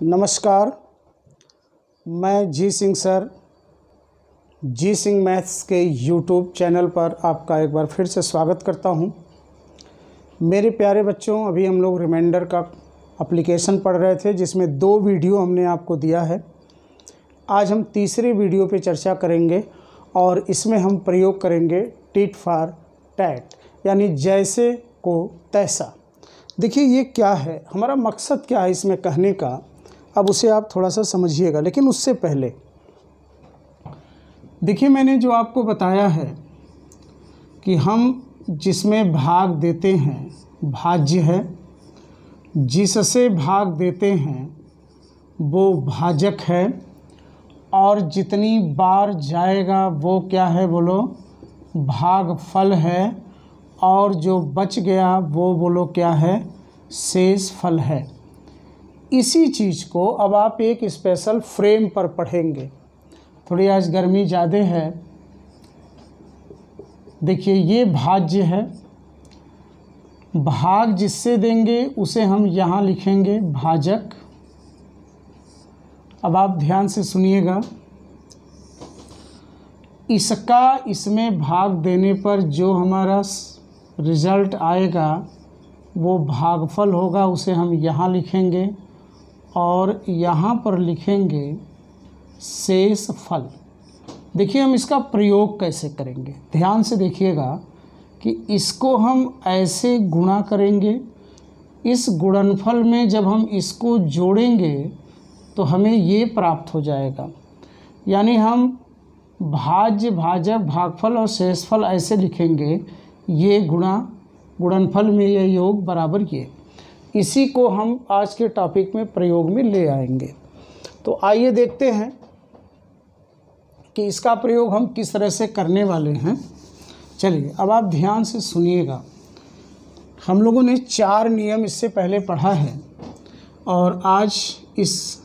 नमस्कार, मैं जी सिंह सर जी सिंह मैथ्स के यूट्यूब चैनल पर आपका एक बार फिर से स्वागत करता हूं। मेरे प्यारे बच्चों, अभी हम लोग रिमाइंडर का एप्लीकेशन पढ़ रहे थे जिसमें 2 वीडियो हमने आपको दिया है। आज हम तीसरे वीडियो पे चर्चा करेंगे और इसमें हम प्रयोग करेंगे टिट फॉर टैट, यानी जैसे को तैसा। देखिए ये क्या है, हमारा मकसद क्या है इसमें कहने का, अब उसे आप थोड़ा सा समझिएगा। लेकिन उससे पहले देखिए, मैंने जो आपको बताया है कि हम जिसमें भाग देते हैं भाज्य है, जिससे भाग देते हैं वो भाजक है, और जितनी बार जाएगा वो क्या है, बोलो भागफल है, और जो बच गया वो बोलो क्या है, शेष फल है। इसी चीज़ को अब आप एक स्पेशल फ्रेम पर पढ़ेंगे। थोड़ी आज गर्मी ज़्यादा है। देखिए ये भाज्य है, भाग जिससे देंगे उसे हम यहाँ लिखेंगे भाजक। अब आप ध्यान से सुनिएगा, इसका इसमें भाग देने पर जो हमारा रिज़ल्ट आएगा वो भागफल होगा, उसे हम यहाँ लिखेंगे और यहाँ पर लिखेंगे शेष फल। देखिए हम इसका प्रयोग कैसे करेंगे, ध्यान से देखिएगा कि इसको हम ऐसे गुणा करेंगे। इस गुणनफल में जब हम इसको जोड़ेंगे तो हमें ये प्राप्त हो जाएगा, यानी हम भाज्य, भाजक, भागफल और शेषफल ऐसे लिखेंगे। ये गुणनफल में ये योग बराबर ये। इसी को हम आज के टॉपिक में प्रयोग में ले आएंगे। तो आइए देखते हैं कि इसका प्रयोग हम किस तरह से करने वाले हैं। चलिए अब आप ध्यान से सुनिएगा। हम लोगों ने 4 नियम इससे पहले पढ़ा है और आज इस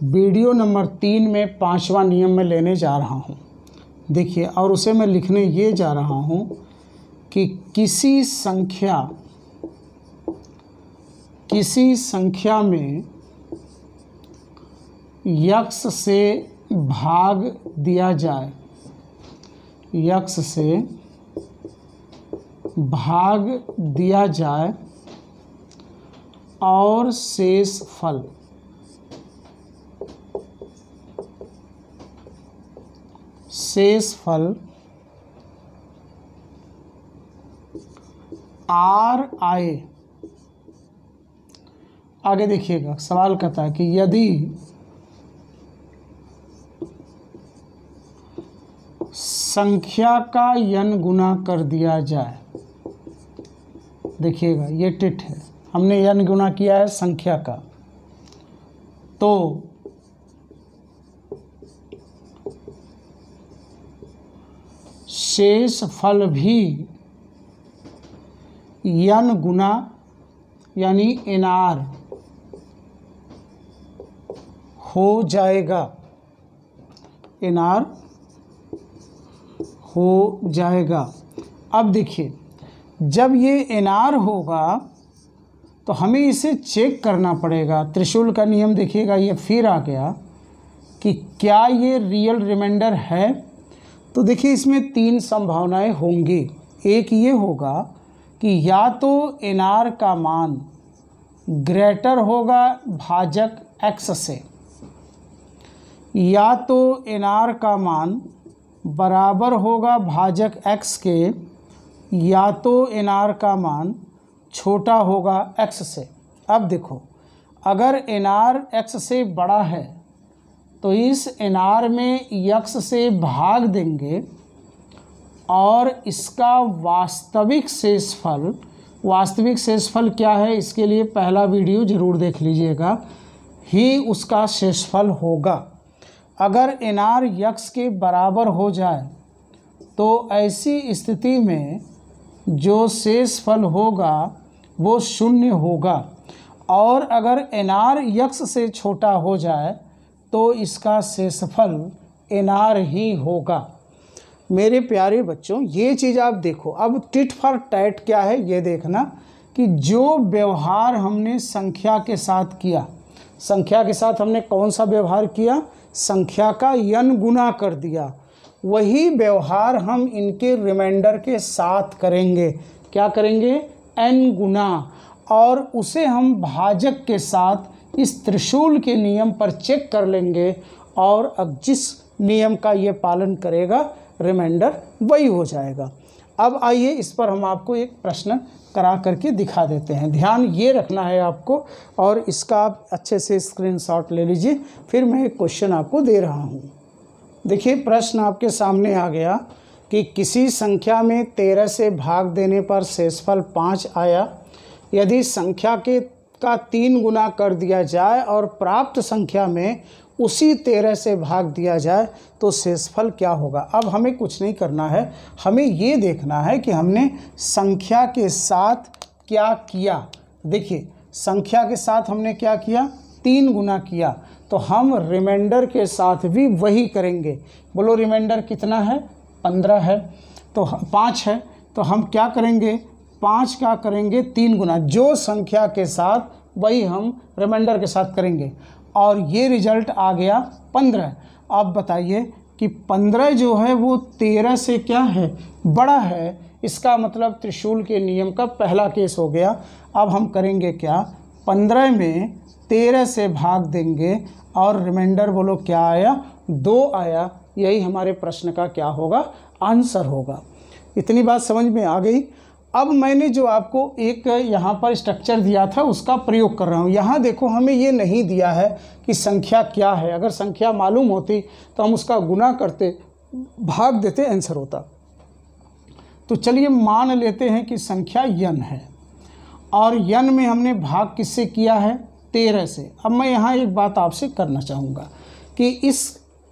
वीडियो नंबर 3 में 5वां नियम में लेने जा रहा हूँ। देखिए, और उसे मैं लिखने ये जा रहा हूँ कि किसी संख्या में यक्स से भाग दिया जाए, यक्स से भाग दिया जाए और शेष फल आर आए। आगे देखिएगा, सवाल कहता है कि यदि संख्या का n गुना कर दिया जाए, देखिएगा ये टिट है, हमने n गुना किया है संख्या का, तो शेष फल भी n गुना यानी nr हो जाएगा, nr हो जाएगा। अब देखिए, जब ये nr होगा तो हमें इसे चेक करना पड़ेगा। त्रिशूल का नियम देखिएगा, ये फिर आ गया कि क्या ये रियल रिमाइंडर है। तो देखिए इसमें 3 संभावनाएं होंगी। एक ये होगा कि या तो nr का मान ग्रेटर होगा भाजक x से, या तो nr का मान बराबर होगा भाजक x के, या तो nr का मान छोटा होगा x से। अब देखो, अगर nr x से बड़ा है तो इस nr में x से भाग देंगे और इसका वास्तविक शेषफल क्या है, इसके लिए पहला वीडियो ज़रूर देख लीजिएगा, ही उसका शेषफल होगा। अगर nr x के बराबर हो जाए तो ऐसी स्थिति में जो शेषफल होगा वो 0 होगा, और अगर nr x से छोटा हो जाए तो इसका शेषफल nr ही होगा। मेरे प्यारे बच्चों, ये चीज़ आप देखो। अब टिट फॉर टैट क्या है ये देखना कि जो व्यवहार हमने संख्या के साथ किया, संख्या के साथ हमने कौन सा व्यवहार किया, संख्या का n गुना कर दिया। वही व्यवहार हम इनके रिमाइंडर के साथ करेंगे। क्या करेंगे, n गुना, और उसे हम भाजक के साथ इस त्रिशूल के नियम पर चेक कर लेंगे, और अब जिस नियम का ये पालन करेगा रिमाइंडर वही हो जाएगा। अब आइए इस पर हम आपको एक प्रश्न करा करके दिखा देते हैं। ध्यान ये रखना है आपको, और इसका आप अच्छे से स्क्रीनशॉट ले लीजिए, फिर मैं एक क्वेश्चन आपको दे रहा हूँ। देखिए प्रश्न आपके सामने आ गया कि किसी संख्या में 13 से भाग देने पर शेषफल 5 आया। यदि संख्या का 3 गुना कर दिया जाए और प्राप्त संख्या में उसी 13 से भाग दिया जाए तो शेषफल क्या होगा। अब हमें कुछ नहीं करना है, हमें ये देखना है कि हमने संख्या के साथ क्या किया। देखिए संख्या के साथ हमने क्या किया, 3 गुना किया, तो हम रिमाइंडर के साथ भी वही करेंगे। बोलो रिमाइंडर कितना है, 15 है, तो 5 है, तो हम क्या करेंगे, 5 का करेंगे 3 गुना, जो संख्या के साथ वही हम रिमाइंडर के साथ करेंगे, और ये रिजल्ट आ गया 15। अब बताइए कि 15 जो है वो 13 से क्या है, बड़ा है। इसका मतलब त्रिशूल के नियम का पहला केस हो गया। अब हम करेंगे क्या, 15 में 13 से भाग देंगे, और रिमाइंडर बोलो क्या आया, 2 आया। यही हमारे प्रश्न का क्या होगा, आंसर होगा। इतनी बात समझ में आ गई। अब मैंने जो आपको एक यहाँ पर स्ट्रक्चर दिया था उसका प्रयोग कर रहा हूँ। यहाँ देखो हमें ये नहीं दिया है कि संख्या क्या है। अगर संख्या मालूम होती तो हम उसका गुना करते, भाग देते, आंसर होता। तो चलिए मान लेते हैं कि संख्या n है, और n में हमने भाग किससे किया है, 13 से। अब मैं यहाँ एक बात आपसे करना चाहूँगा कि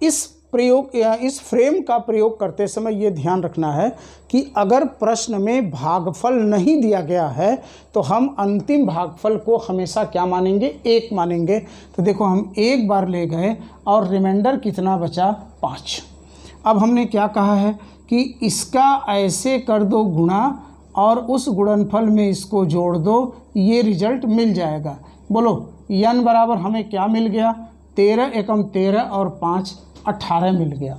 इस प्रयोग या इस फ्रेम का प्रयोग करते समय ये ध्यान रखना है कि अगर प्रश्न में भागफल नहीं दिया गया है तो हम अंतिम भागफल को हमेशा क्या मानेंगे, 1 मानेंगे। तो देखो हम एक बार ले गए और रिमाइंडर कितना बचा, 5। अब हमने क्या कहा है कि इसका ऐसे कर दो गुणा, और उस गुणनफल में इसको जोड़ दो, ये रिजल्ट मिल जाएगा। बोलो n बराबर हमें क्या मिल गया, 13 एकम 13 और 5 18 मिल गया।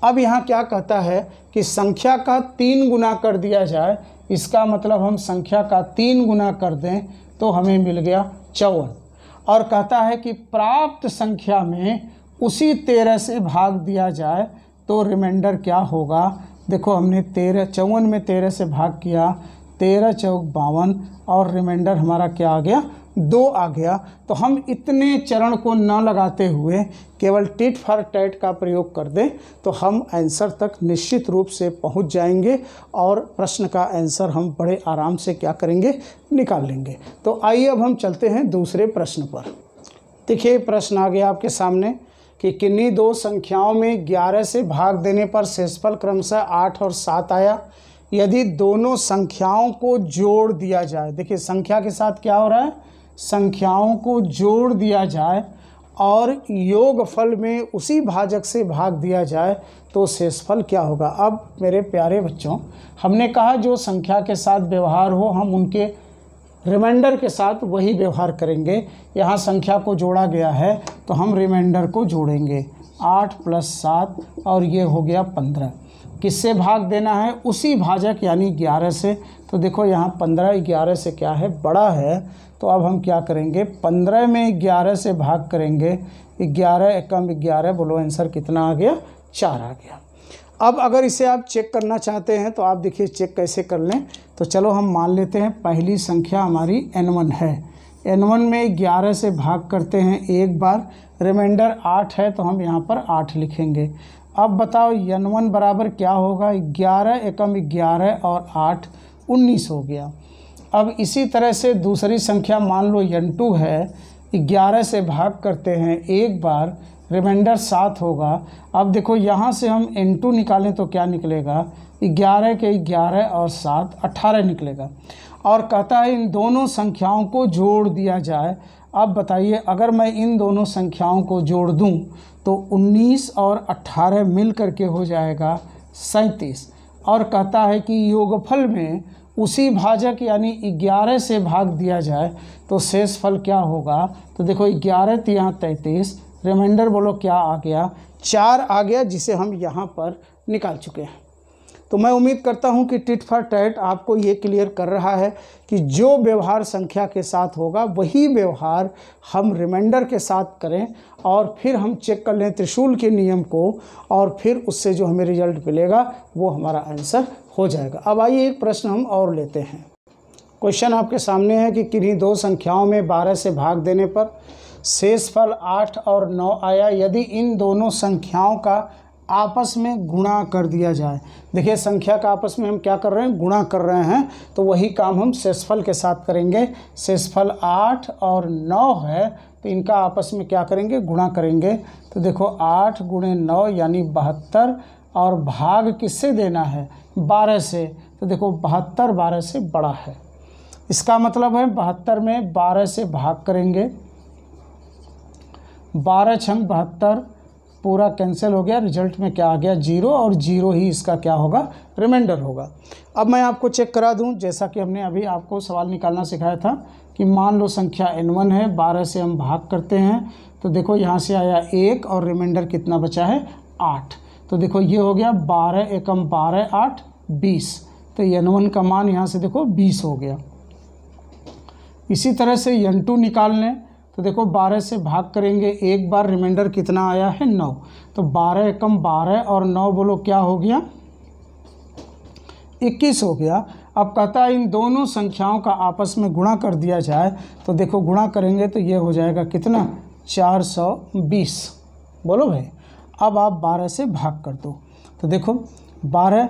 अब यहाँ क्या कहता है कि संख्या का 3 गुना कर दिया जाए, इसका मतलब हम संख्या का 3 गुना कर दें तो हमें मिल गया 54। और कहता है कि प्राप्त संख्या में उसी 13 से भाग दिया जाए तो रिमाइंडर क्या होगा। देखो हमने 54 में 13 से भाग किया, 13 चौक 52, और रिमाइंडर हमारा क्या आ गया, 2 आ गया। तो हम इतने चरण को न लगाते हुए केवल टिट फॉर टैट का प्रयोग कर दें तो हम आंसर तक निश्चित रूप से पहुंच जाएंगे, और प्रश्न का आंसर हम बड़े आराम से क्या करेंगे, निकाल लेंगे। तो आइए अब हम चलते हैं दूसरे प्रश्न पर। देखिए प्रश्न आ गया आपके सामने कि किन्हीं 2 संख्याओं में 11 से भाग देने पर शेषफल क्रमशः 8 और 7 आया। यदि दोनों संख्याओं को जोड़ दिया जाए, देखिए संख्या के साथ क्या हो रहा है, संख्याओं को जोड़ दिया जाए और योगफल में उसी भाजक से भाग दिया जाए तो शेषफल क्या होगा। अब मेरे प्यारे बच्चों, हमने कहा जो संख्या के साथ व्यवहार हो हम उनके रिमाइंडर के साथ वही व्यवहार करेंगे। यहाँ संख्या को जोड़ा गया है तो हम रिमाइंडर को जोड़ेंगे, 8 + 7, और ये हो गया 15। किससे भाग देना है, उसी भाजक यानी 11 से। तो देखो यहाँ 15 11 से क्या है, बड़ा है। तो अब हम क्या करेंगे, 15 में 11 से भाग करेंगे, 11 एकम 11, बोलो आंसर कितना आ गया, 4 आ गया। अब अगर इसे आप चेक करना चाहते हैं तो आप देखिए चेक कैसे कर लें। तो चलो हम मान लेते हैं पहली संख्या हमारी n1 है, n1 में 11 से भाग करते हैं एक बार, रिमाइंडर 8 है तो हम यहाँ पर 8 लिखेंगे। अब बताओ n1 बराबर क्या होगा, 11 एकम 11 और 8 19 हो गया। अब इसी तरह से दूसरी संख्या मान लो n2 है, 11 से भाग करते हैं एक बार, रिमाइंडर 7 होगा। अब देखो यहाँ से हम n2 निकालें तो क्या निकलेगा, 11 के 11 और 7 18 निकलेगा। और कहता है इन दोनों संख्याओं को जोड़ दिया जाए। अब बताइए अगर मैं इन दोनों संख्याओं को जोड़ दूं तो 19 और 18 मिल करके हो जाएगा 37। और कहता है कि योगफल में उसी भाजक यानी 11 से भाग दिया जाए तो शेषफल क्या होगा। तो देखो 11 तो यहाँ 33, रिमाइंडर बोलो क्या आ गया, 4 आ गया, जिसे हम यहाँ पर निकाल चुके हैं। तो मैं उम्मीद करता हूँ कि टिट फॉर टैट आपको ये क्लियर कर रहा है कि जो व्यवहार संख्या के साथ होगा वही व्यवहार हम रिमाइंडर के साथ करें और फिर हम चेक कर लें त्रिशूल के नियम को और फिर उससे जो हमें रिजल्ट मिलेगा वो हमारा आंसर हो जाएगा। अब आइए एक प्रश्न हम और लेते हैं। क्वेश्चन आपके सामने है कि किन्हीं दो संख्याओं में 12 से भाग देने पर शेषफल 8 और 9 आया यदि इन दोनों संख्याओं का आपस में गुणा कर दिया जाए। देखिए संख्या का आपस में हम क्या कर रहे हैं, गुणा कर रहे हैं, तो वही काम हम शेषफल के साथ करेंगे। शेषफल 8 और 9 है तो इनका आपस में क्या करेंगे, गुणा करेंगे। तो देखो 8 गुणे 9 यानी 72 और भाग किससे देना है, 12 से। तो देखो 72 12 से बड़ा है, इसका मतलब है 72 में 12 से भाग करेंगे, 12 छंग 72 पूरा कैंसिल हो गया, रिजल्ट में क्या आ गया 0 और 0 ही इसका क्या होगा, रिमाइंडर होगा। अब मैं आपको चेक करा दूं, जैसा कि हमने अभी आपको सवाल निकालना सिखाया था कि मान लो संख्या n1 है, 12 से हम भाग करते हैं तो देखो यहाँ से आया 1 और रिमाइंडर कितना बचा है 8। तो देखो ये हो गया 12 एकम 12 8 20, तो n1 का मान यहाँ से देखो 20 हो गया। इसी तरह से n2 निकाल लें तो देखो 12 से भाग करेंगे एक बार, रिमाइंडर कितना आया है 9, तो 12 एकम 12 और 9 बोलो क्या हो गया 21 हो गया। अब कहता है इन दोनों संख्याओं का आपस में गुणा कर दिया जाए, तो देखो गुणा करेंगे तो ये हो जाएगा कितना 420। बोलो भाई, अब आप 12 से भाग कर दो तो देखो 12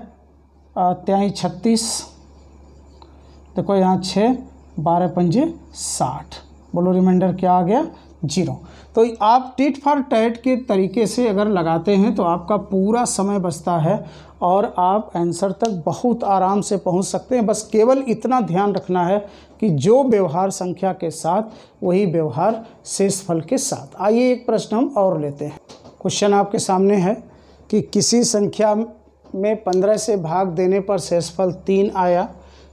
त्याई 36, देखो यहाँ 6 12 पंजे 60, बोलो रिमाइंडर क्या आ गया 0। तो आप टिट फॉर टैट के तरीके से अगर लगाते हैं तो आपका पूरा समय बचता है और आप आंसर तक बहुत आराम से पहुंच सकते हैं। बस केवल इतना ध्यान रखना है कि जो व्यवहार संख्या के साथ वही व्यवहार शेषफल के साथ। आइए एक प्रश्न हम और लेते हैं। क्वेश्चन आपके सामने है कि किसी संख्या में 15 से भाग देने पर शेषफल 3 आया,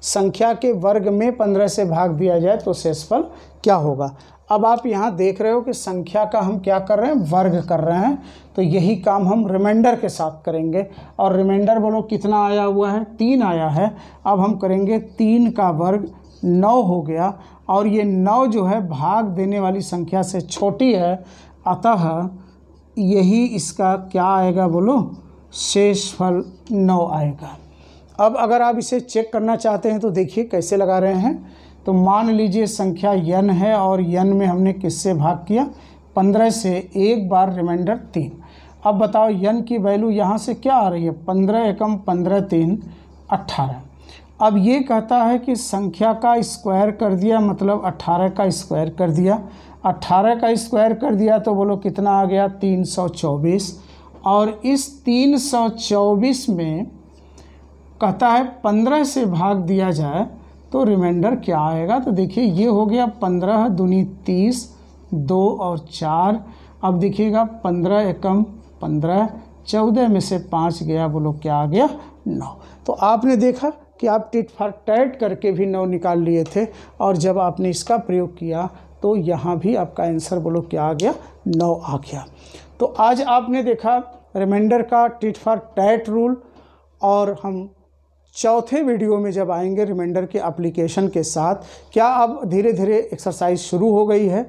संख्या के वर्ग में 15 से भाग दिया जाए तो शेषफल क्या होगा। अब आप यहाँ देख रहे हो कि संख्या का हम क्या कर रहे हैं, वर्ग कर रहे हैं, तो यही काम हम रिमाइंडर के साथ करेंगे। और रिमाइंडर बोलो कितना आया हुआ है 3 आया है। अब हम करेंगे 3 का वर्ग 9 हो गया और ये 9 जो है भाग देने वाली संख्या से छोटी है, अतः यही इसका क्या आएगा बोलो, शेषफल 9 आएगा। अब अगर आप इसे चेक करना चाहते हैं तो देखिए कैसे लगा रहे हैं। तो मान लीजिए संख्या n है और n में हमने किससे भाग किया, 15 से, एक बार रिमाइंडर 3। अब बताओ n की वैल्यू यहाँ से क्या आ रही है, 15 एकम 15 3 18। अब ये कहता है कि संख्या का स्क्वायर कर दिया, मतलब 18 का स्क्वायर कर दिया। 18 का स्क्वायर कर दिया तो बोलो कितना आ गया 324। और इस 324 में कहता है 15 से भाग दिया जाए तो रिमाइंडर क्या आएगा। तो देखिए ये हो गया 15 दूनी 30, 2 और 4। अब देखिएगा 15 एकम 15, 14 में से 5 गया, बोलो क्या आ गया 9। तो आपने देखा कि आप टिट फॉर टैट करके भी 9 निकाल लिए थे और जब आपने इसका प्रयोग किया तो यहाँ भी आपका आंसर बोलो क्या आ गया 9 आ गया। तो आज आपने देखा रिमाइंडर का टिट फॉर टैट रूल, और हम चौथे वीडियो में जब आएंगे रिमाइंडर के एप्लीकेशन के साथ। क्या अब धीरे धीरे एक्सरसाइज शुरू हो गई है,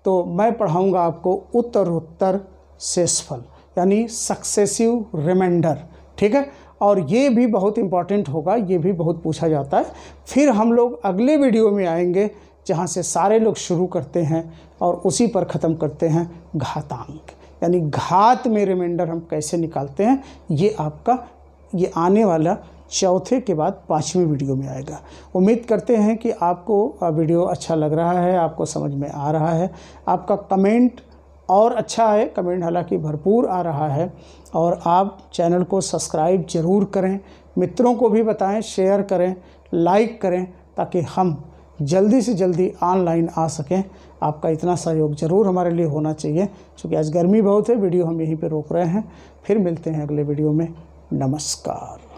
तो मैं पढ़ाऊंगा आपको उत्तरोत्तर शेषफल यानी सक्सेसिव रिमाइंडर, ठीक है। और ये भी बहुत इंपॉर्टेंट होगा, ये भी बहुत पूछा जाता है। फिर हम लोग अगले वीडियो में आएंगे जहाँ से सारे लोग शुरू करते हैं और उसी पर ख़त्म करते हैं घातांक, यानी घात में रिमाइंडर हम कैसे निकालते हैं। ये आपका ये आने वाला चौथे के बाद 5वें वीडियो में आएगा। उम्मीद करते हैं कि आपको वीडियो अच्छा लग रहा है, आपको समझ में आ रहा है। आपका कमेंट और अच्छा है, कमेंट हालांकि भरपूर आ रहा है। और आप चैनल को सब्सक्राइब ज़रूर करें, मित्रों को भी बताएं, शेयर करें, लाइक करें, ताकि हम जल्दी से जल्दी ऑनलाइन आ सकें। आपका इतना सहयोग ज़रूर हमारे लिए होना चाहिए। क्योंकि आज गर्मी बहुत है, वीडियो हम यहीं पे रोक रहे हैं। फिर मिलते हैं अगले वीडियो में। नमस्कार।